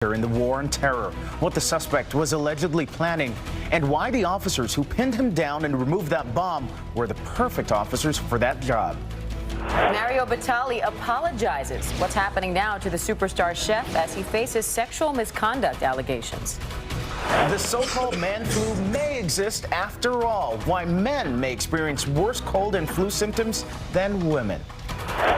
in the war on terror, what the suspect was allegedly planning, and why the officers who pinned him down and removed that bomb were the perfect officers for that job. Mario Batali apologizes. What's happening now to the superstar chef as he faces sexual misconduct allegations? The so-called man flu may exist after all. Why men may experience worse cold and flu symptoms than women.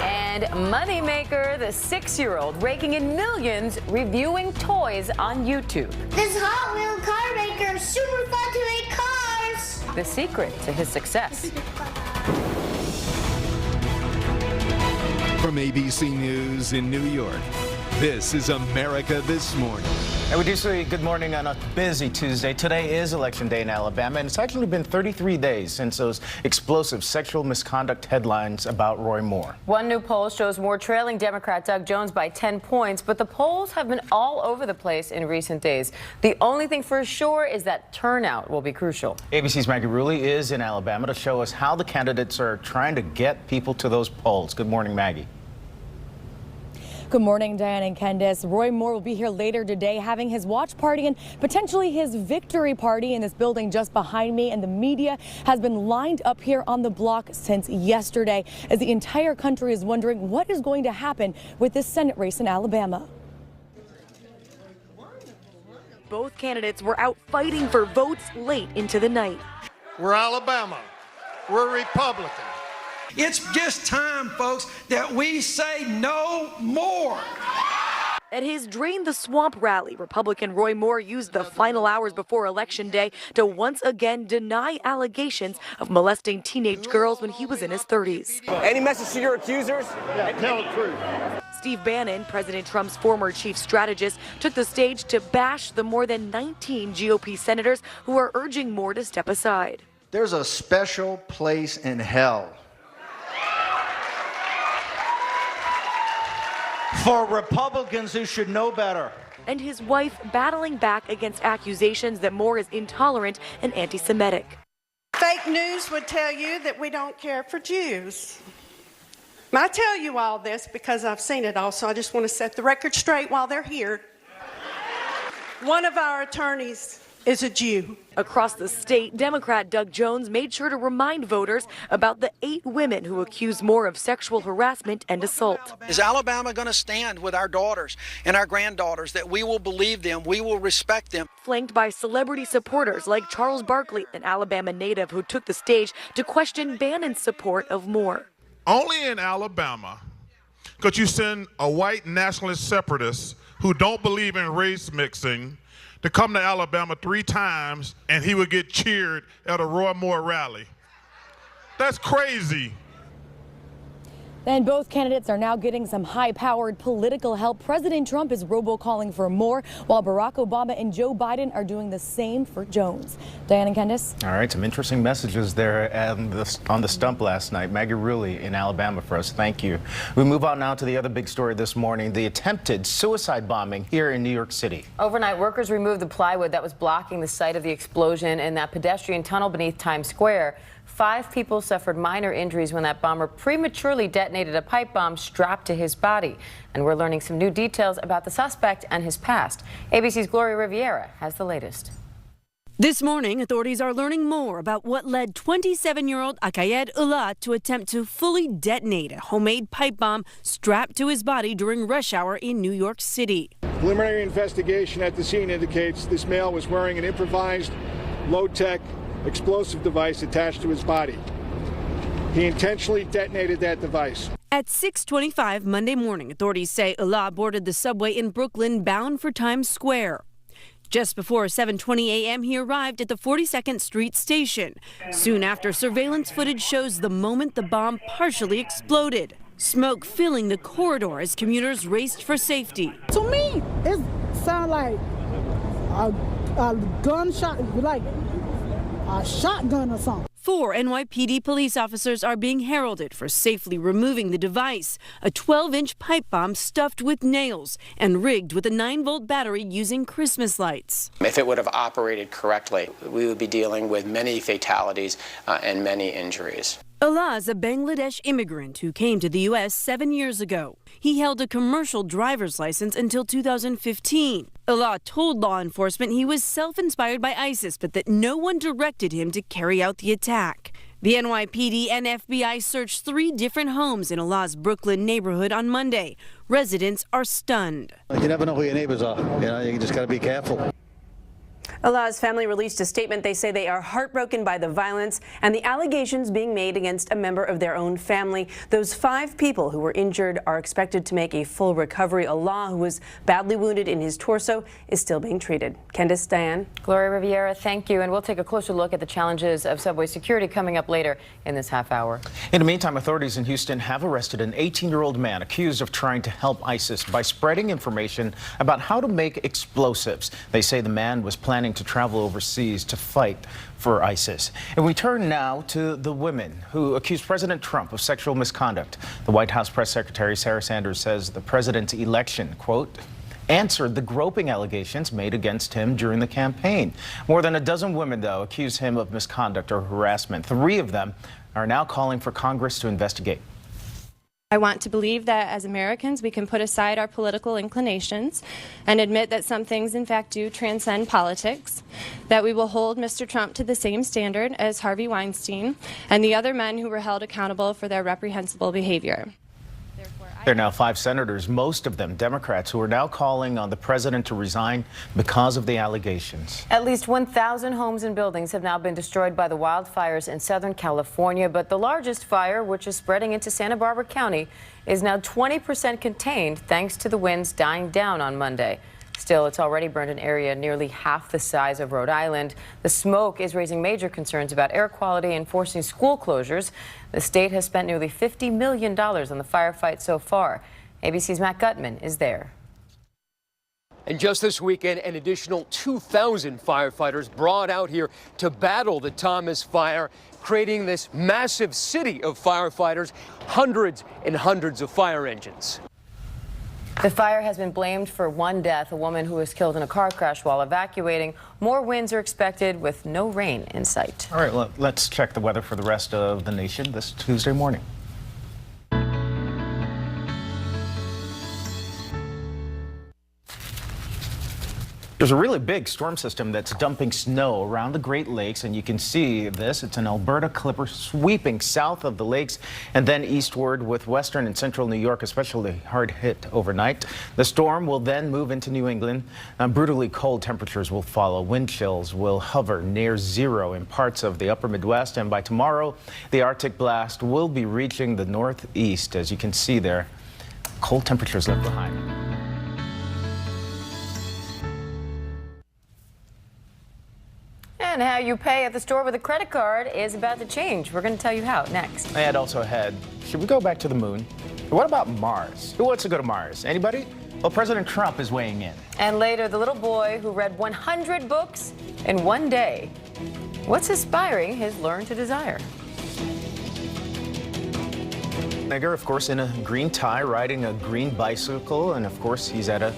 And Moneymaker, the 6-year-old raking in millions reviewing toys on YouTube. This Hot Wheel car maker is super fun to make cars. The secret to his success. From ABC News in New York, this is America This Morning. And we do say good morning on a busy Tuesday. Today is Election Day in Alabama, and it's actually been 33 days since those explosive sexual misconduct headlines about Roy Moore. One new poll shows Moore trailing Democrat Doug Jones by 10 points, but the polls have been all over the place in recent days. The only thing for sure is that turnout will be crucial. ABC's Maggie Rulli is in Alabama to show us how the candidates are trying to get people to those polls. Good morning, Maggie. Good morning, Diane and Candace. Roy Moore will be here later today having his watch party and potentially his victory party in this building just behind me. And the media has been lined up here on the block since yesterday as the entire country is wondering what is going to happen with this Senate race in Alabama. Both candidates were out fighting for votes late into the night. We're Alabama. We're Republican. It's just time, folks, that we say no more. At his Drain the Swamp rally, Republican Roy Moore used the final hours before Election Day to once again deny allegations of molesting teenage girls when he was in his 30s. Any message to your accusers? Yeah, tell the truth. Steve Bannon, President Trump's former chief strategist, took the stage to bash the more than 19 GOP senators who are urging Moore to step aside. There's a special place in hell for Republicans who should know better. And his wife battling back against accusations that Moore is intolerant and anti-Semitic. Fake news would tell you that we don't care for Jews. I tell you all this because I've seen it all, so I just want to set the record straight while they're here. One of our attorneys is a Jew. Across the state, Democrat Doug Jones made sure to remind voters about the 8 women who accused Moore of sexual harassment and assault. Is Alabama going to stand with our daughters and our granddaughters, that we will believe them, we will respect them? Flanked by celebrity supporters like Charles Barkley, an Alabama native who took the stage to question Bannon's support of Moore. Only in Alabama could you send a white nationalist separatist who don't believe in race mixing to come to Alabama 3 times and he would get cheered at a Roy Moore rally. That's crazy. And both candidates are now getting some high-powered political help. President Trump is robocalling for Moore, while Barack Obama and Joe Biden are doing the same for Jones. Diane and Candace. All right, some interesting messages there on the stump last night. Maggie Rulli in Alabama for us. Thank you. We move on now to the other big story this morning, the attempted suicide bombing here in New York City. Overnight, workers removed the plywood that was blocking the site of the explosion in that pedestrian tunnel beneath Times Square. 5 people suffered minor injuries when that bomber prematurely detonated a pipe bomb strapped to his body. And we're learning some new details about the suspect and his past. ABC's Gloria Riviera has the latest. This morning, authorities are learning more about what led 27-year-old Akayed Ullah to attempt to fully detonate a homemade pipe bomb strapped to his body during rush hour in New York City. Preliminary investigation at the scene indicates this male was wearing an improvised, low-tech explosive device attached to his body. He intentionally detonated that device. At 6:25 Monday morning, authorities say Ullah boarded the subway in Brooklyn bound for Times Square. Just before 7:20 a.m., he arrived at the 42nd Street station. Soon after, surveillance footage shows the moment the bomb partially exploded. Smoke filling the corridor as commuters raced for safety. To me, it sounds like a gunshot, like a shotgun or something. 4 NYPD police officers are being heralded for safely removing the device, a 12-inch pipe bomb stuffed with nails and rigged with a 9-volt battery using Christmas lights. If it would have operated correctly, we would be dealing with many fatalities and many injuries. Allah is a Bangladesh immigrant who came to the U.S. 7 years ago. He held a commercial driver's license until 2015. Allah told law enforcement he was self-inspired by ISIS, but that no one directed him to carry out the attack. The NYPD and FBI searched 3 different homes in Allah's Brooklyn neighborhood on Monday. Residents are stunned. You never know who your neighbors are. You just got to be careful. Allah's family released a statement. They say they are heartbroken by the violence and the allegations being made against a member of their own family. Those 5 people who were injured are expected to make a full recovery. Allah, who was badly wounded in his torso, is still being treated. Candace, Diane. Gloria Riviera, thank you. And we'll take a closer look at the challenges of subway security coming up later in this half hour. In the meantime, authorities in Houston have arrested an 18-year-old man accused of trying to help ISIS by spreading information about how to make explosives. They say the man was planning to travel overseas to fight for ISIS. And we turn now to the women who accused President Trump of sexual misconduct. The White House press secretary Sarah Sanders says the president's election, quote, answered the groping allegations made against him during the campaign. More than a dozen women, though, accuse him of misconduct or harassment. 3 of them are now calling for Congress to investigate. I want to believe that as Americans we can put aside our political inclinations and admit that some things in fact do transcend politics, that we will hold Mr. Trump to the same standard as Harvey Weinstein and the other men who were held accountable for their reprehensible behavior. There are now 5 senators, most of them Democrats, who are now calling on the president to resign because of the allegations. At least 1,000 homes and buildings have now been destroyed by the wildfires in Southern California, but the largest fire, which is spreading into Santa Barbara County, is now 20% contained thanks to the winds dying down on Monday. Still, it's already burned an area nearly half the size of Rhode Island. The smoke is raising major concerns about air quality and forcing school closures. The state has spent nearly $50 million on the firefight so far. ABC's Matt Gutman is there. And just this weekend, an additional 2,000 firefighters brought out here to battle the Thomas fire, creating this massive city of firefighters, hundreds and hundreds of fire engines. The fire has been blamed for 1 death, a woman who was killed in a car crash while evacuating. More winds are expected with no rain in sight. All right, well, let's check the weather for the rest of the nation this Tuesday morning. There's a really big storm system that's dumping snow around the Great Lakes, and you can see this. It's an Alberta Clipper sweeping south of the lakes and then eastward, with western and central New York especially hard hit overnight. The storm will then move into New England. Brutally cold temperatures will follow. Wind chills will hover near 0 in parts of the upper Midwest, and by tomorrow, the Arctic blast will be reaching the northeast. As you can see there, cold temperatures left behind. And how you pay at the store with a credit card is about to change. We're going to tell you how next. And also ahead, should we go back to the moon? What about Mars? Who wants to go to Mars? Anybody? Well, President Trump is weighing in. And later, the little boy who read 100 books in 1 day. What's inspiring his learn to desire? Nigger, of course, in a green tie, riding a green bicycle, and of course, he's at a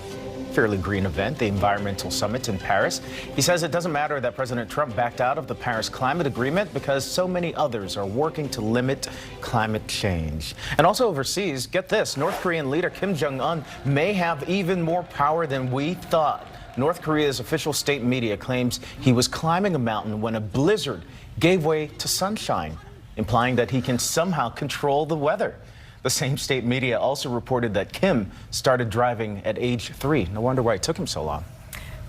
fairly green event, the Environmental Summit in Paris. He says it doesn't matter that President Trump backed out of the Paris Climate Agreement because so many others are working to limit climate change. And also overseas, get this, North Korean leader Kim Jong-un may have even more power than we thought. North Korea's official state media claims he was climbing a mountain when a blizzard gave way to sunshine, implying that he can somehow control the weather. The same state media also reported that Kim started driving at age 3. No wonder why it took him so long.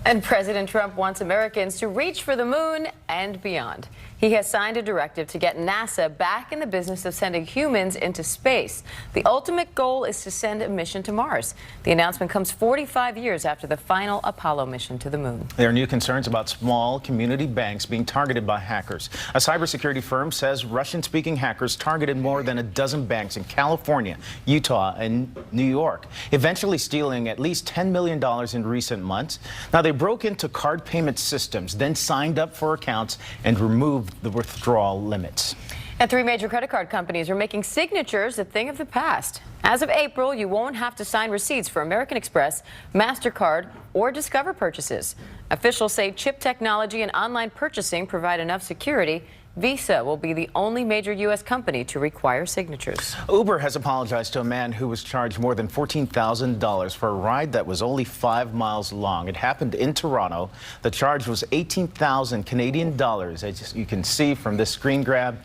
And President Trump wants Americans to reach for the moon and beyond. He has signed a directive to get NASA back in the business of sending humans into space. The ultimate goal is to send a mission to Mars. The announcement comes 45 years after the final Apollo mission to the moon. There are new concerns about small community banks being targeted by hackers. A cybersecurity firm says Russian-speaking hackers targeted more than a dozen banks in California, Utah, and New York, eventually stealing at least $10 million in recent months. Now, they broke into card payment systems, then signed up for accounts and removed the withdrawal limits. And 3 major credit card companies are making signatures a thing of the past. As of April, you won't have to sign receipts for American Express, MasterCard, or Discover purchases. Officials say chip technology and online purchasing provide enough security Visa will be the only major U.S. company to require signatures. Uber has apologized to a man who was charged more than $14,000 for a ride that was only 5 miles long. It happened in Toronto. The charge was 18,000 Canadian dollars, as you can see from this screen grab.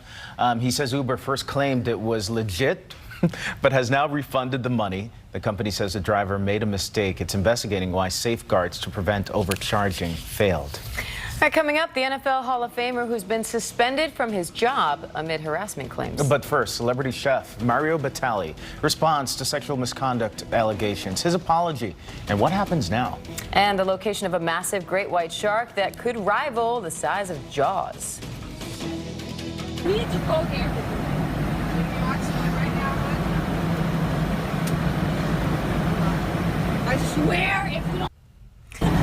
He says Uber first claimed it was legit, but has now refunded the money. The company says the driver made a mistake. It's investigating why safeguards to prevent overcharging failed. All right, coming up, the NFL Hall of Famer who's been suspended from his job amid harassment claims. But first, celebrity chef Mario Batali responds to sexual misconduct allegations, his apology, and what happens now. And the location of a massive great white shark that could rival the size of Jaws. We need to go here. I swear if we don't.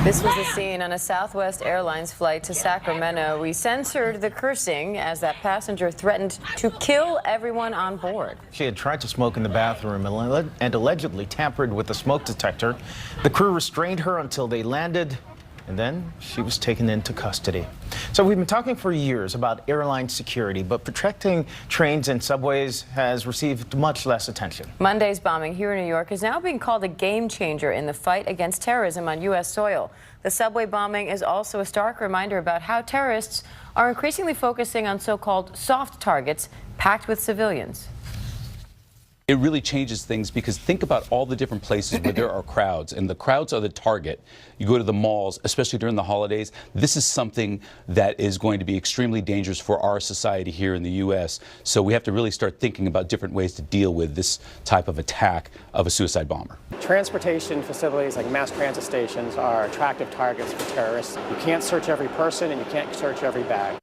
This was the scene on a Southwest Airlines flight to Sacramento. We censored the cursing as that passenger threatened to kill everyone on board. She had tried to smoke in the bathroom and allegedly tampered with the smoke detector. The crew restrained her until they landed, and then she was taken into custody. So we've been talking for years about airline security, but protecting trains and subways has received much less attention. Monday's bombing here in New York is now being called a game changer in the fight against terrorism on U.S. soil. The subway bombing is also a stark reminder about how terrorists are increasingly focusing on so-called soft targets packed with civilians. It really changes things because think about all the different places where there are crowds, and the crowds are the target. You go to the malls, especially during the holidays. This is something that is going to be extremely dangerous for our society here in the U.S. So we have to really start thinking about different ways to deal with this type of attack of a suicide bomber. Transportation facilities like mass transit stations are attractive targets for terrorists. You can't search every person and you can't search every bag.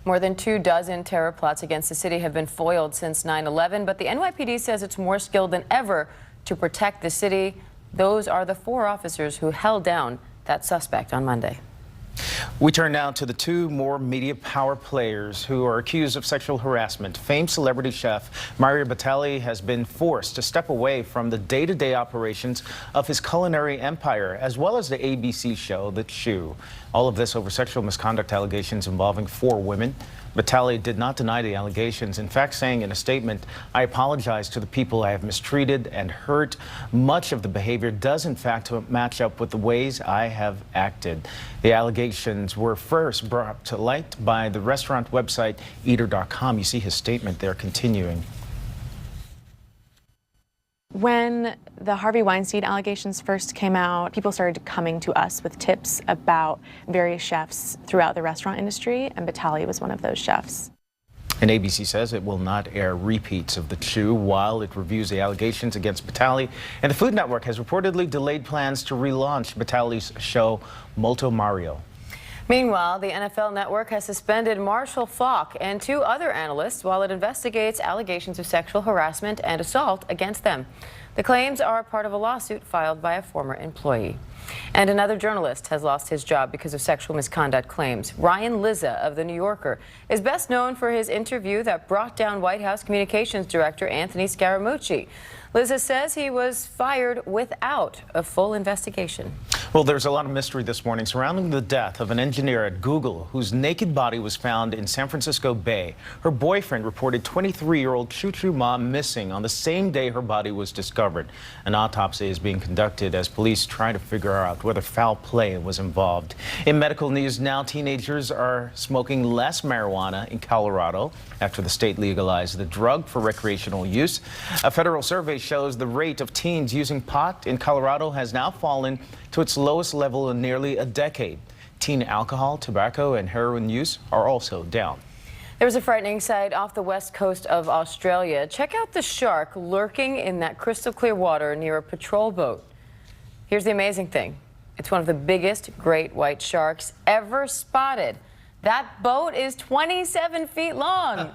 More than 24 terror plots against the city have been foiled since 9/11, but the NYPD says it's more skilled than ever to protect the city. Those are the 4 officers who held down that suspect on Monday. We turn now to the 2 more media power players who are accused of sexual harassment. Famed celebrity chef Mario Batali has been forced to step away from the day-to-day operations of his culinary empire, as well as the ABC show The Chew. All of this over sexual misconduct allegations involving 4 women. Batali did not deny the allegations, in fact saying in a statement, "I apologize to the people I have mistreated and hurt. Much of the behavior does in fact match up with the ways I have acted." The allegations were first brought to light by the restaurant website Eater.com. You see his statement there continuing. When the Harvey Weinstein allegations first came out, people started coming to us with tips about various chefs throughout the restaurant industry, and Batali was one of those chefs. And ABC says it will not air repeats of The Chew while it reviews the allegations against Batali. And the Food Network has reportedly delayed plans to relaunch Batali's show Molto Mario. Meanwhile, the NFL Network has suspended Marshall Faulk and 2 other analysts while it investigates allegations of sexual harassment and assault against them. The claims are part of a lawsuit filed by a former employee. And another journalist has lost his job because of sexual misconduct claims. Ryan Lizza of The New Yorker is best known for his interview that brought down White House Communications Director Anthony Scaramucci. Lizza says he was fired without a full investigation. Well, there's a lot of mystery this morning surrounding the death of an engineer at Google whose naked body was found in San Francisco Bay. Her boyfriend reported 23-year-old Choo Choo Ma missing on the same day her body was discovered. An autopsy is being conducted as police try to figure out whether foul play was involved. In medical news now, teenagers are smoking less marijuana in Colorado after the state legalized the drug for recreational use. A federal survey shows the rate of teens using pot in Colorado has now fallen to its lowest level in nearly a decade. Teen alcohol, tobacco, and heroin use are also down. There was a frightening sight off the west coast of Australia. Check out the shark lurking in that crystal clear water near a patrol boat. Here's the amazing thing. It's one of the biggest great white sharks ever spotted. That boat is 27 feet long.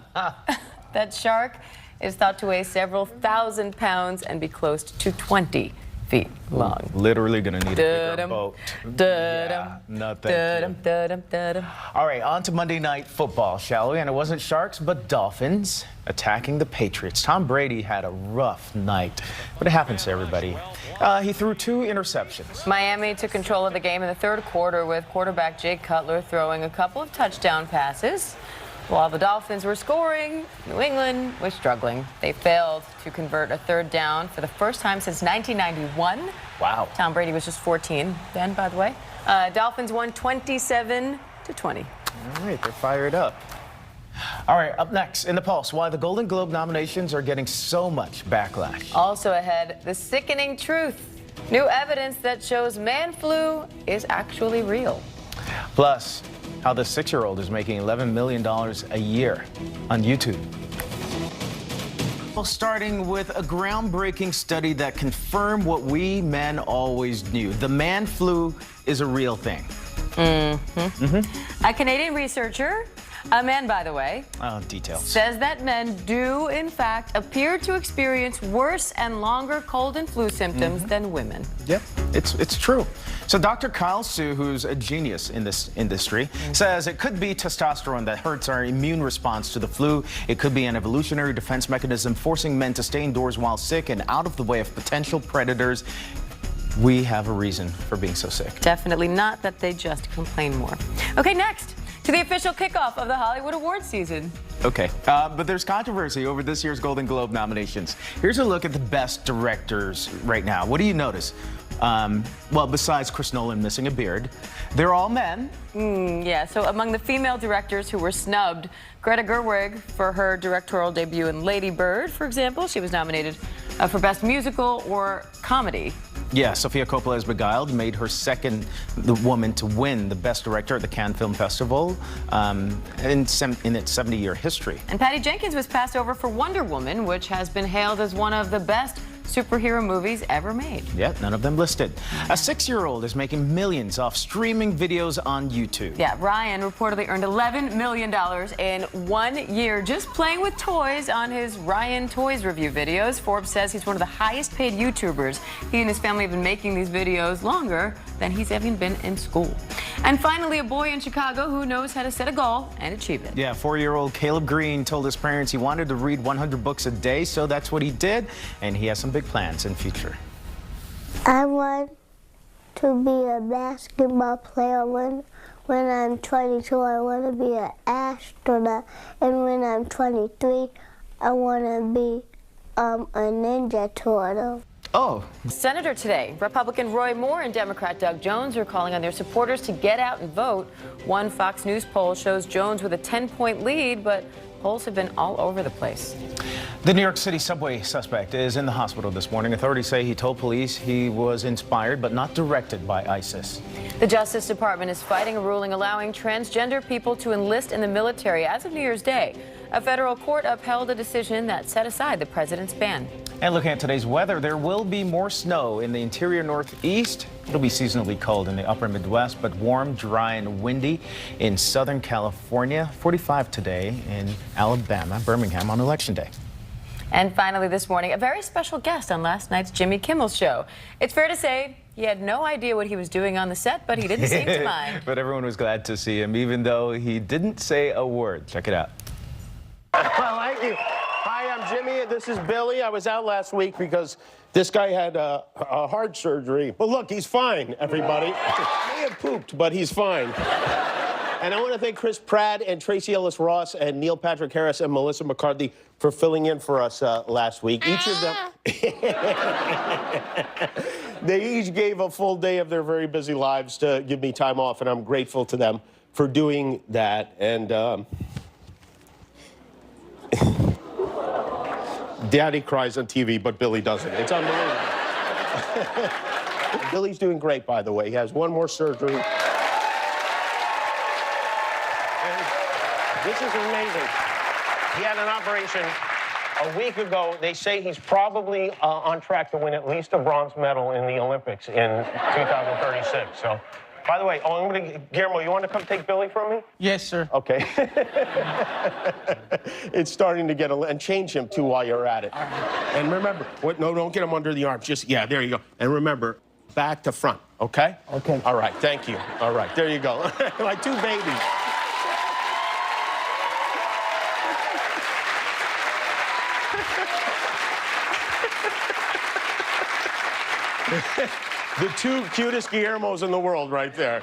That shark is thought to weigh several thousand pounds and be close to 20 feet long. Literally gonna need a bigger boat. Yeah, no thank you. All right, on to Monday Night Football, shall we? And it wasn't Sharks, but Dolphins attacking the Patriots. Tom Brady had a rough night, but it happens to everybody. He threw 2 interceptions. Miami took control of the game in the third quarter with quarterback Jay Cutler throwing a couple of touchdown passes. While the Dolphins were scoring, New England was struggling. They failed to convert a third down for the first time since 1991. Wow. Tom Brady was just 14 then, by the way. Dolphins won 27-20. All right, they're fired up. All right, up next in the Pulse, why the Golden Globe nominations are getting so much backlash. Also ahead, the sickening truth. New evidence that shows man flu is actually real. Plus, how the 6-year-old is making $11 million a year on YouTube. Well, starting with a groundbreaking study that confirmed what we men always knew. The man flu is a real thing. A Canadian researcher, a man by the way, details, says that men do in fact appear to experience worse and longer cold and flu symptoms than women. Yep, it's true. So Dr. Kyle Sue, who's a genius in this industry, says it could be testosterone that hurts our immune response to the flu. It could be an evolutionary defense mechanism forcing men to stay indoors while sick and out of the way of potential predators. We have a reason for being so sick. Definitely not that they just complain more. Okay, next, to the official kickoff of the Hollywood Awards season. Okay, but there's controversy over this year's Golden Globe nominations. Here's a look at the best directors right now. What do you notice? Well, besides Chris Nolan missing a beard, they're all men. Yeah, so among the female directors who were snubbed, Greta Gerwig for her directorial debut in Lady Bird, for example. She was nominated for Best Musical or Comedy. Yeah, Sofia Coppola's Beguiled made her second woman to win the Best Director at the Cannes Film Festival in its 70-year history. And Patty Jenkins was passed over for Wonder Woman, which has been hailed as one of the best superhero movies ever made. Yeah, none of them listed. A 6-year-old is making millions off streaming videos on YouTube. Yeah, Ryan reportedly earned $11 million in 1 year just playing with toys on his Ryan Toys review videos. Forbes says he's one of the highest paid YouTubers. He and his family have been making these videos longer than he's even been in school. And finally, a boy in Chicago who knows how to set a goal and achieve it. Yeah, 4-year-old Caleb Green told his parents he wanted to read 100 books a day, so that's what he did, and he has some big plans in future. I want to be a basketball player when I'm 22. I want to be an astronaut, and when I'm 23, I want to be a Ninja Turtle. Oh. Senator today, Republican Roy Moore and Democrat Doug Jones are calling on their supporters to get out and vote. One Fox News poll shows Jones with a 10-point lead, but polls have been all over the place. The New York City subway suspect is in the hospital this morning. Authorities say he told police he was inspired but not directed by ISIS. The Justice Department is fighting a ruling allowing transgender people to enlist in the military as of New Year's Day. A federal court upheld a decision that set aside the president's ban. And looking at today's weather, there will be more snow in the interior northeast. It'll be seasonally cold in the upper Midwest, but warm, dry, and windy in Southern California. 45 today in Alabama, Birmingham on Election Day. And finally this morning, a very special guest on last night's Jimmy Kimmel show. It's fair to say he had no idea what he was doing on the set, but he didn't seem to mind. But everyone was glad to see him, even though he didn't say a word. Check it out. Thank you. Hi, I'm Jimmy. This is Billy. I was out last week because this guy had a heart surgery. But look, he's fine, everybody. He may have pooped, but he's fine. And I want to thank Chris Pratt and Tracy Ellis Ross and Neil Patrick Harris and Melissa McCarthy for filling in for us last week. Each of them, they each gave a full day of their very busy lives to give me time off, and I'm grateful to them for doing that. And Daddy cries on TV, but Billy doesn't. It's unbelievable. Billy's doing great, by the way. He has one more surgery. And this is amazing. He had an operation a week ago. They say he's probably on track to win at least a bronze medal in the Olympics in 2036. So, by the way, Guillermo, you want to come take Billy from me? Yes, sir. Okay. It's starting to get and change him, too, while you're at it. And remember, no, don't get him under the arms. Just, yeah, there you go. And remember, back to front, okay? Okay. All right, thank you. All right, there you go. Like two babies. The two cutest Guillermos in the world right there.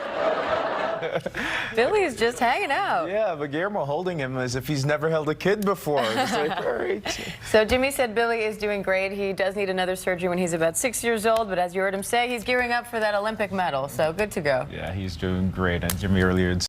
Billy is just hanging out. Yeah, but Guillermo holding him as if he's never held a kid before. It's like, all right. So Jimmy said Billy is doing great. He does need another surgery when he's about 6 years old, but as you heard him say, he's gearing up for that Olympic medal, so good to go. Yeah, he's doing great. And Jimmy earlier